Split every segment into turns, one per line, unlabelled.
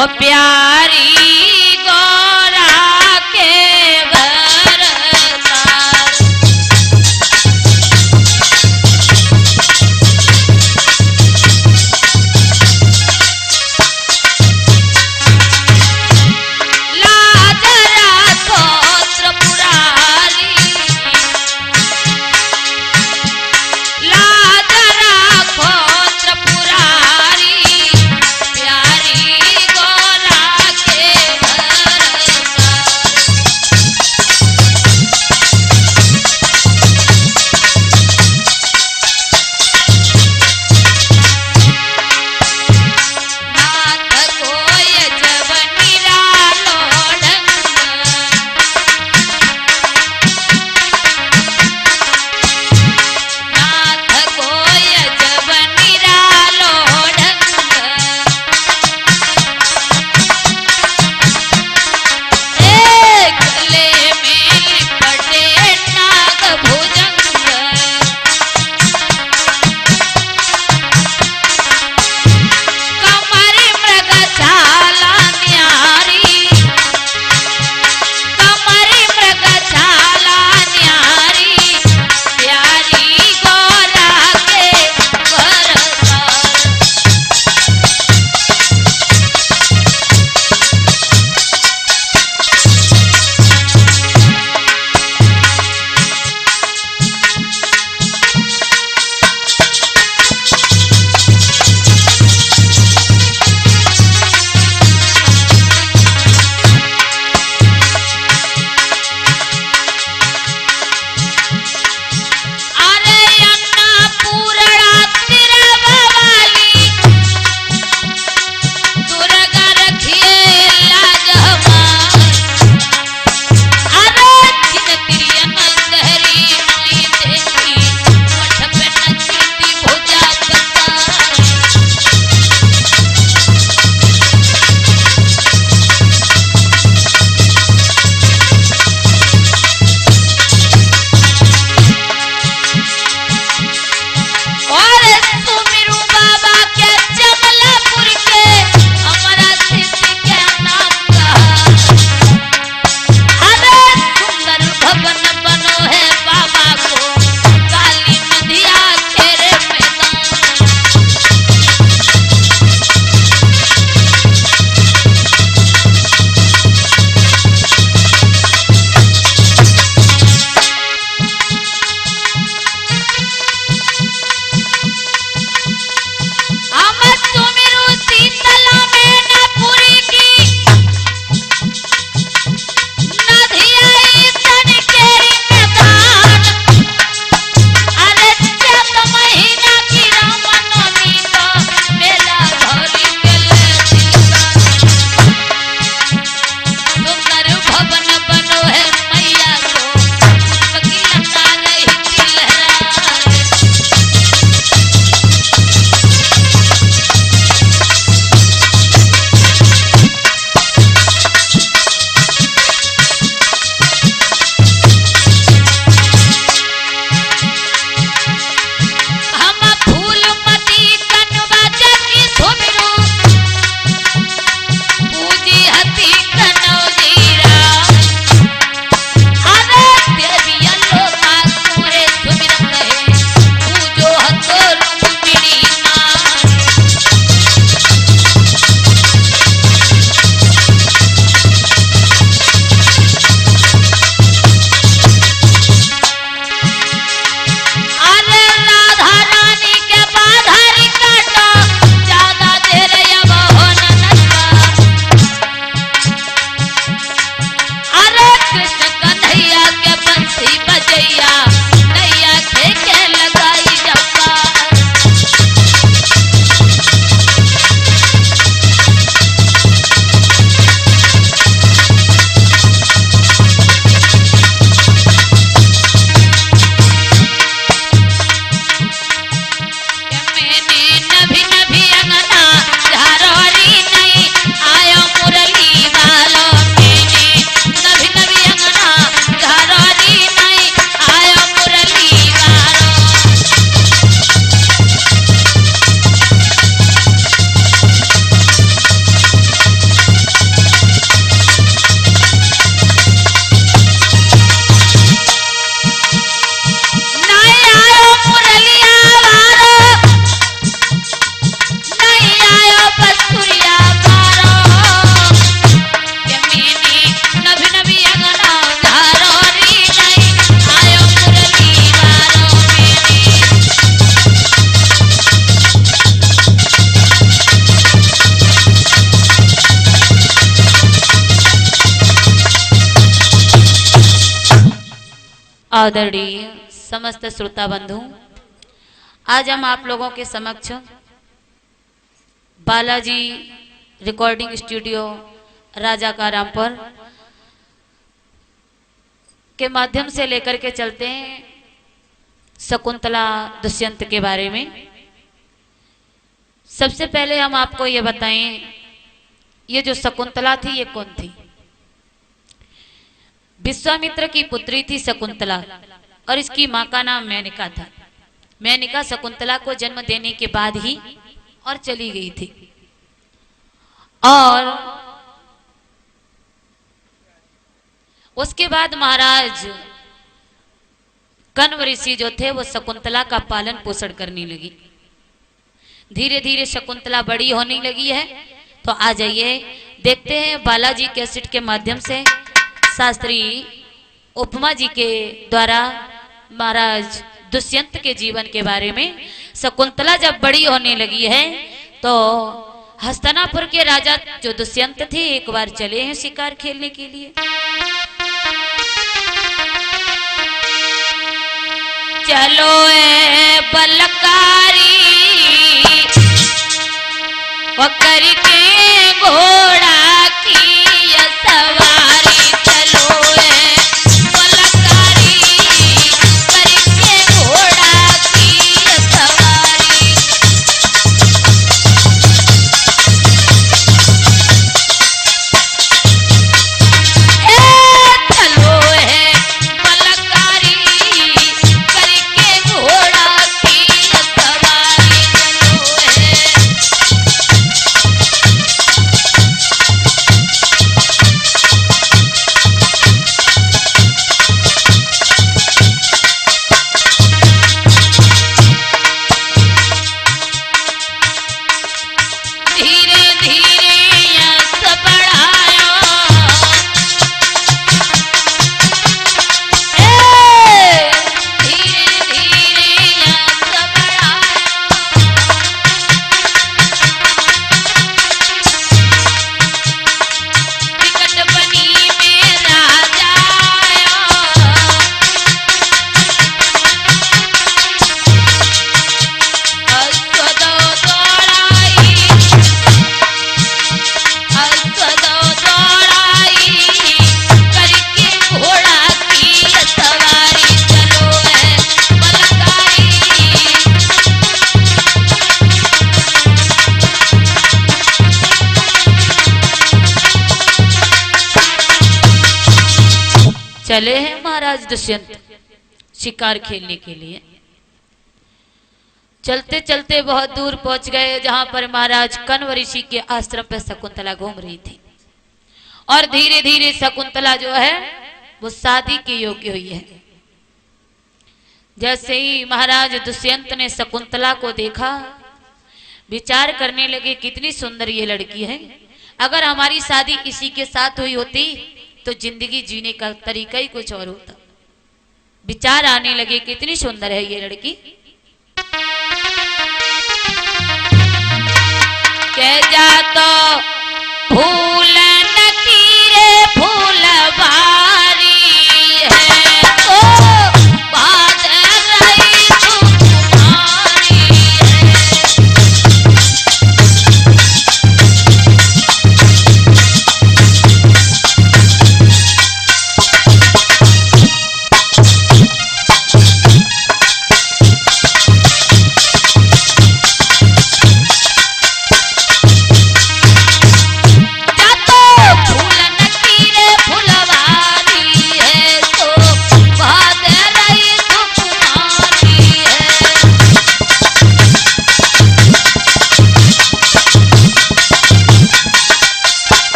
ओ प्यारी गौरा के घर के आदरणीय समस्त श्रोता बंधु, आज हम आप लोगों के समक्ष बालाजी रिकॉर्डिंग स्टूडियो राजा का रामपुर के माध्यम से लेकर के चलते हैं शकुंतला दुष्यंत के बारे में। सबसे पहले हम आपको ये बताएं, ये जो शकुंतला थी ये कौन थी? विश्वामित्र की पुत्री थी शकुंतला और इसकी मां का नाम मेनका था। मेनका शकुंतला को जन्म देने के बाद ही और चली गई थी। और उसके बाद महाराज कण्व ऋषि जो थे वो शकुंतला का पालन पोषण करने लगी। धीरे धीरे शकुंतला बड़ी होने लगी है। तो आ जाइए देखते हैं बालाजी कैसेट के माध्यम से शास्त्री उपमा जी के द्वारा महाराज दुष्यंत के जीवन के बारे में। शकुंतला जब बड़ी होने लगी है तो हस्तिनापुर के राजा जो दुष्यंत थे एक बार चले हैं शिकार खेलने के लिए। चलो ए बलकारी वो करके घोड़ा की सवारी, चलो ए बलकारी करके घोड़ा की सवारी। चलो ए बलकारी करके घोड़ा की सवारी, चले हैं महाराज दुष्यंत शिकार खेलने के लिए। चलते चलते बहुत दूर पहुंच गए जहां पर महाराज कण्व ऋषि के आश्रम पर शकुंतला घूम रही थी। और धीरे धीरे शकुंतला जो है वो शादी के योग्य हुई है। जैसे ही महाराज दुष्यंत ने शकुंतला को देखा, विचार करने लगे कितनी सुंदर ये लड़की है। अगर हमारी शादी इसी के साथ हुई होती तो जिंदगी जीने का तरीका ही कुछ और होता। विचार आने लगे कितनी सुंदर है ये लड़की। कह जा तो फूल नकीरे फूलवारी है तो बात रही तुम्हारी है।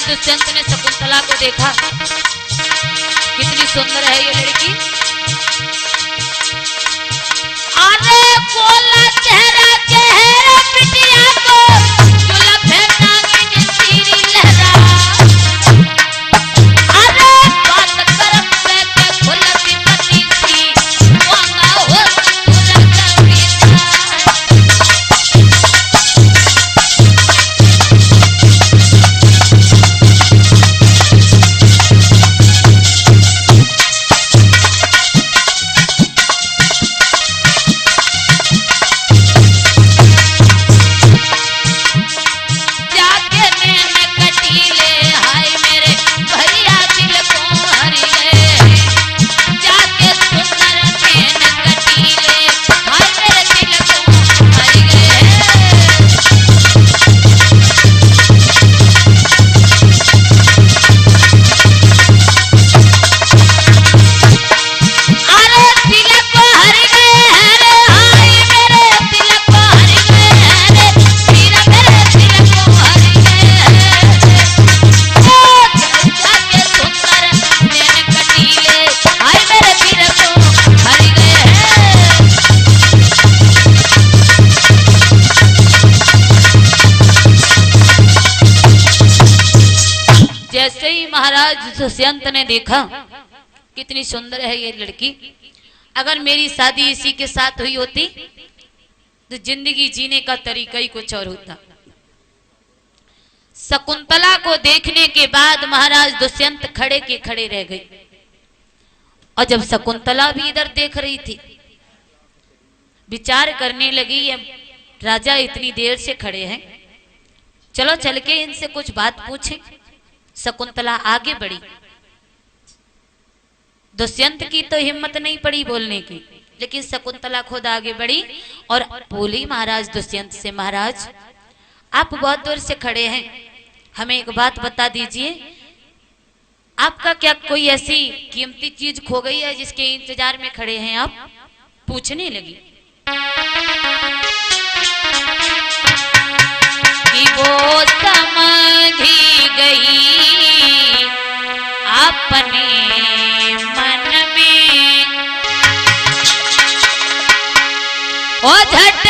दुष्यंत ने शकुंतला को देखा, कितनी सुंदर है ये लड़की। अरे गोला चेहरा चेहरा पिटिया को जुल्फे नागिन तीरी लहरा। अरे बात करम पे के खुलती पति सी वांगा हो पूरा कविता। जैसे ही महाराज दुष्यंत ने देखा कितनी सुंदर है ये लड़की, अगर मेरी शादी इसी के साथ हुई होती तो जिंदगी जीने का तरीका ही कुछ और होता। शकुंतला को देखने के बाद महाराज दुष्यंत खड़े के खड़े रह गए, और जब शकुंतला भी इधर देख रही थी, विचार करने लगी ये राजा इतनी देर से खड़े हैं, चलो चल के इनसे कुछ बात पूछें। शकुंतला आगे बढ़ी, दुष्यंत की तो हिम्मत नहीं पड़ी बोलने की, लेकिन शकुंतला खुद आगे बढ़ी और बोली महाराज दुष्यंत से, महाराज आप बहुत दूर से खड़े हैं, हमें एक बात बता दीजिए, आपका क्या कोई ऐसी कीमती चीज खो गई है जिसके इंतजार में खड़े हैं आप? पूछने लगी कि वो समझी गई अपने मन में, ओ झट